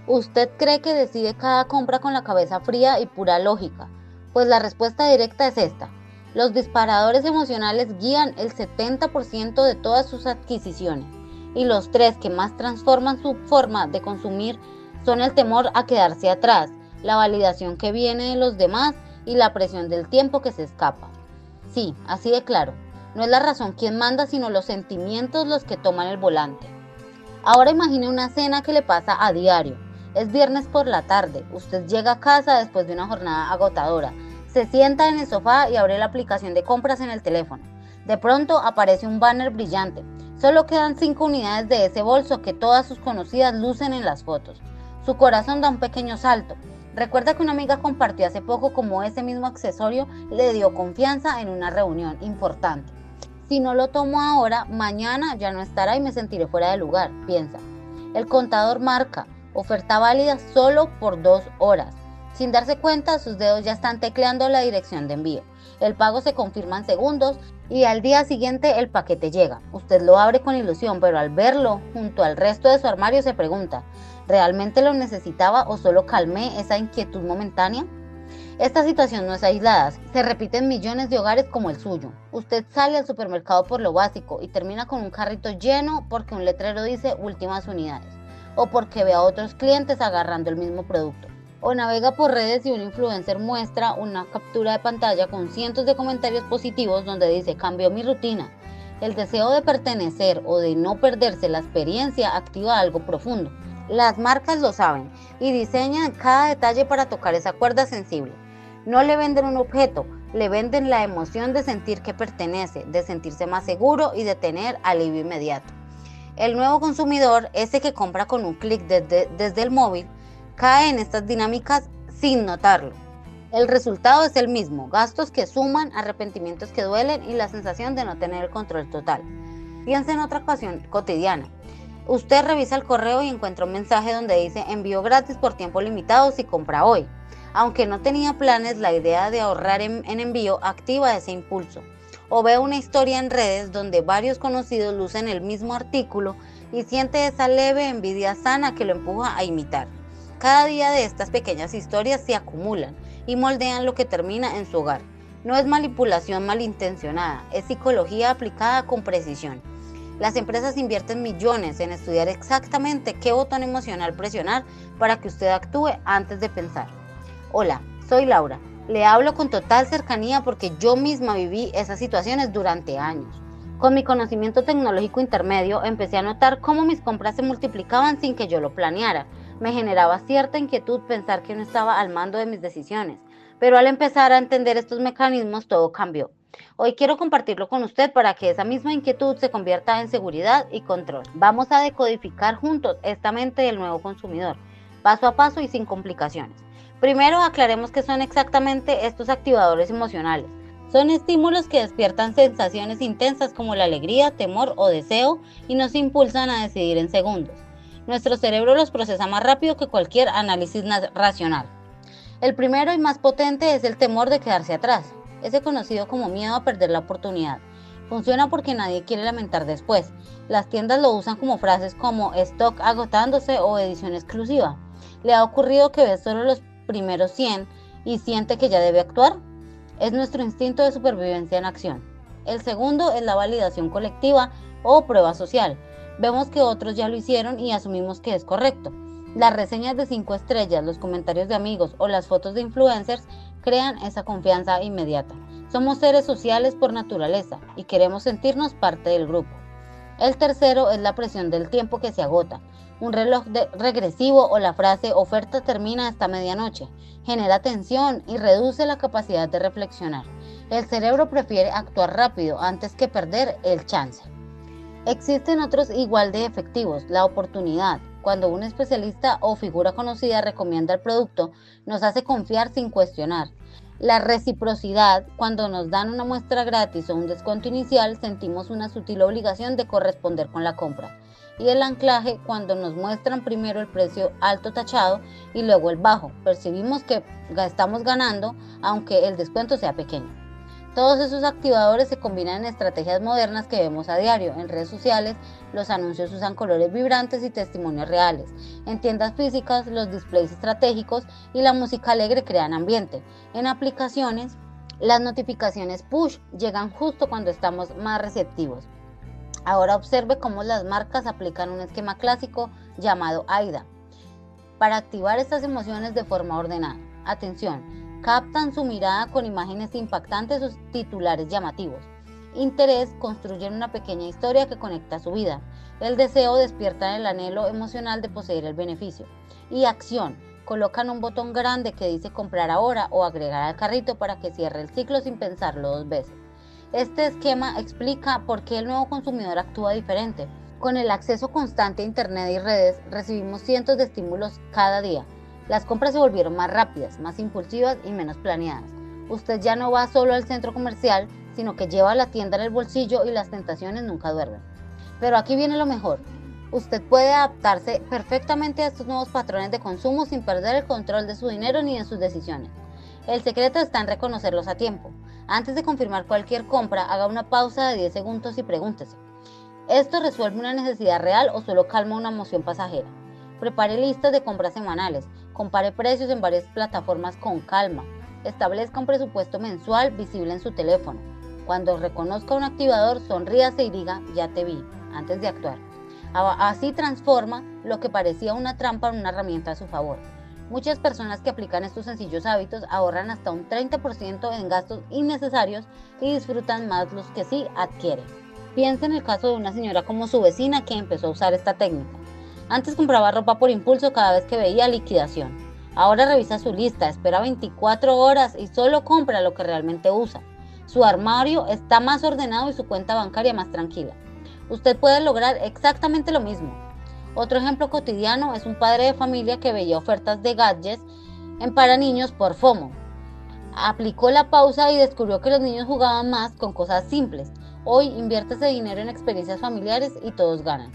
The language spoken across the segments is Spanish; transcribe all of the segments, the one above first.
¿Usted cree que decide cada compra con la cabeza fría y pura lógica? Pues la respuesta directa es esta. Los disparadores emocionales guían el 70% de todas sus adquisiciones, y los tres que más transforman su forma de consumir son el temor a quedarse atrás, la validación que viene de los demás y la presión del tiempo que se escapa. Sí, así de claro, no es la razón quien manda, sino los sentimientos los que toman el volante. Ahora imagine una cena que le pasa a diario. Es viernes por la tarde, usted llega a casa después de una jornada agotadora, se sienta en el sofá y abre la aplicación de compras en el teléfono. De pronto aparece un banner brillante. Solo quedan 5 unidades de ese bolso que todas sus conocidas lucen en las fotos. Su corazón da un pequeño salto. Recuerda que una amiga compartió hace poco cómo ese mismo accesorio le dio confianza en una reunión importante. Si no lo tomo ahora, mañana ya no estará y me sentiré fuera de lugar, piensa. El contador marca, oferta válida solo por 2 horas. Sin darse cuenta, sus dedos ya están tecleando la dirección de envío. El pago se confirma en segundos y al día siguiente el paquete llega. Usted lo abre con ilusión, pero al verlo junto al resto de su armario se pregunta, ¿realmente lo necesitaba o solo calmé esa inquietud momentánea? Esta situación no es aislada, se repite en millones de hogares como el suyo. Usted sale al supermercado por lo básico y termina con un carrito lleno porque un letrero dice últimas unidades, o porque ve a otros clientes agarrando el mismo producto. O navega por redes y un influencer muestra una captura de pantalla con cientos de comentarios positivos donde dice cambió mi rutina. El deseo de pertenecer o de no perderse la experiencia activa algo profundo. Las marcas lo saben y diseñan cada detalle para tocar esa cuerda sensible. No le venden un objeto, le venden la emoción de sentir que pertenece, de sentirse más seguro y de tener alivio inmediato. El nuevo consumidor, ese que compra con un clic desde el móvil, cae en estas dinámicas sin notarlo. El resultado es el mismo, gastos que suman, arrepentimientos que duelen y la sensación de no tener el control total. Piensa en otra ocasión cotidiana. Usted revisa el correo y encuentra un mensaje donde dice envío gratis por tiempo limitado si compra hoy. Aunque no tenía planes, la idea de ahorrar en envío activa ese impulso. O ve una historia en redes donde varios conocidos lucen el mismo artículo y siente esa leve envidia sana que lo empuja a imitar. Cada día de estas pequeñas historias se acumulan y moldean lo que termina en su hogar. No es manipulación malintencionada, es psicología aplicada con precisión. Las empresas invierten millones en estudiar exactamente qué botón emocional presionar para que usted actúe antes de pensar. Hola, soy Laura. Le hablo con total cercanía porque yo misma viví esas situaciones durante años. Con mi conocimiento tecnológico intermedio empecé a notar cómo mis compras se multiplicaban sin que yo lo planeara. Me generaba cierta inquietud pensar que no estaba al mando de mis decisiones, pero al empezar a entender estos mecanismos todo cambió. Hoy quiero compartirlo con usted para que esa misma inquietud se convierta en seguridad y control. Vamos a decodificar juntos esta mente del nuevo consumidor, paso a paso y sin complicaciones. Primero aclaremos qué son exactamente estos activadores emocionales. Son estímulos que despiertan sensaciones intensas como la alegría, temor o deseo y nos impulsan a decidir en segundos. Nuestro cerebro los procesa más rápido que cualquier análisis racional. El primero y más potente es el temor de quedarse atrás, ese conocido como miedo a perder la oportunidad. Funciona porque nadie quiere lamentar después. Las tiendas lo usan como frases como stock agotándose o edición exclusiva. ¿Le ha ocurrido que ve solo los primeros 100 y siente que ya debe actuar? Es nuestro instinto de supervivencia en acción. El segundo es la validación colectiva o prueba social. Vemos que otros ya lo hicieron y asumimos que es correcto. Las reseñas de 5 estrellas, los comentarios de amigos o las fotos de influencers crean esa confianza inmediata. Somos seres sociales por naturaleza y queremos sentirnos parte del grupo. El tercero es la presión del tiempo que se agota. Un reloj regresivo o la frase oferta termina hasta medianoche genera tensión y reduce la capacidad de reflexionar. El cerebro prefiere actuar rápido antes que perder el chance. Existen otros igual de efectivos, la oportunidad. Cuando un especialista o figura conocida recomienda el producto, nos hace confiar sin cuestionar. La reciprocidad, cuando nos dan una muestra gratis o un descuento inicial, sentimos una sutil obligación de corresponder con la compra. Y el anclaje, cuando nos muestran primero el precio alto tachado y luego el bajo, percibimos que estamos ganando aunque el descuento sea pequeño. Todos esos activadores se combinan en estrategias modernas que vemos a diario. En redes sociales, los anuncios usan colores vibrantes y testimonios reales. En tiendas físicas, los displays estratégicos y la música alegre crean ambiente. En aplicaciones, las notificaciones push llegan justo cuando estamos más receptivos. Ahora observe cómo las marcas aplican un esquema clásico llamado AIDA para activar estas emociones de forma ordenada. Atención, captan su mirada con imágenes impactantes o titulares llamativos. Interés, construyen una pequeña historia que conecta su vida. El deseo, despierta el anhelo emocional de poseer el beneficio. Y acción, colocan un botón grande que dice comprar ahora o agregar al carrito para que cierre el ciclo sin pensarlo dos veces. Este esquema explica por qué el nuevo consumidor actúa diferente. Con el acceso constante a Internet y redes, recibimos cientos de estímulos cada día. Las compras se volvieron más rápidas, más impulsivas y menos planeadas. Usted ya no va solo al centro comercial, sino que lleva la tienda en el bolsillo y las tentaciones nunca duermen. Pero aquí viene lo mejor. Usted puede adaptarse perfectamente a estos nuevos patrones de consumo sin perder el control de su dinero ni de sus decisiones. El secreto está en reconocerlos a tiempo. Antes de confirmar cualquier compra, haga una pausa de 10 segundos y pregúntese: ¿esto resuelve una necesidad real o solo calma una emoción pasajera? Prepare listas de compras semanales, compare precios en varias plataformas con calma, establezca un presupuesto mensual visible en su teléfono. Cuando reconozca un activador, sonríase y diga "ya te vi" antes de actuar. Así transforma lo que parecía una trampa en una herramienta a su favor. Muchas personas que aplican estos sencillos hábitos ahorran hasta un 30% en gastos innecesarios y disfrutan más los que sí adquieren. Piensa en el caso de una señora como su vecina que empezó a usar esta técnica. Antes compraba ropa por impulso cada vez que veía liquidación. Ahora revisa su lista, espera 24 horas y solo compra lo que realmente usa. Su armario está más ordenado y su cuenta bancaria más tranquila. Usted puede lograr exactamente lo mismo. Otro ejemplo cotidiano es un padre de familia que veía ofertas de gadgets para niños por FOMO. Aplicó la pausa y descubrió que los niños jugaban más con cosas simples. Hoy invierte ese dinero en experiencias familiares y todos ganan.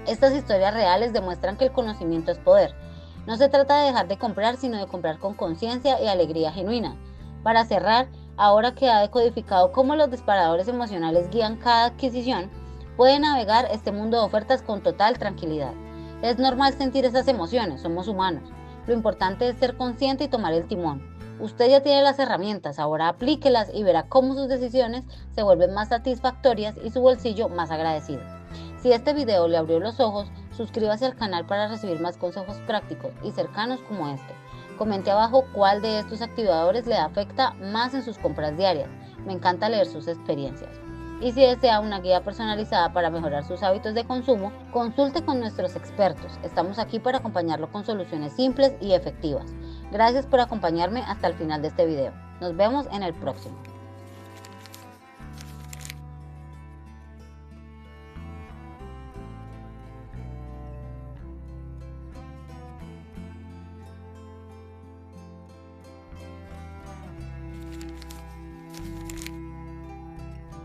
Estas historias reales demuestran que el conocimiento es poder. No se trata de dejar de comprar, sino de comprar con conciencia y alegría genuina. Para cerrar, ahora que ha decodificado cómo los disparadores emocionales guían cada adquisición, puede navegar este mundo de ofertas con total tranquilidad. Es normal sentir esas emociones, somos humanos. Lo importante es ser consciente y tomar el timón. Usted ya tiene las herramientas, ahora aplíquelas y verá cómo sus decisiones se vuelven más satisfactorias y su bolsillo más agradecido. Si este video le abrió los ojos, suscríbase al canal para recibir más consejos prácticos y cercanos como este. Comente abajo cuál de estos activadores le afecta más en sus compras diarias. Me encanta leer sus experiencias. Y si desea una guía personalizada para mejorar sus hábitos de consumo, consulte con nuestros expertos. Estamos aquí para acompañarlo con soluciones simples y efectivas. Gracias por acompañarme hasta el final de este video. Nos vemos en el próximo.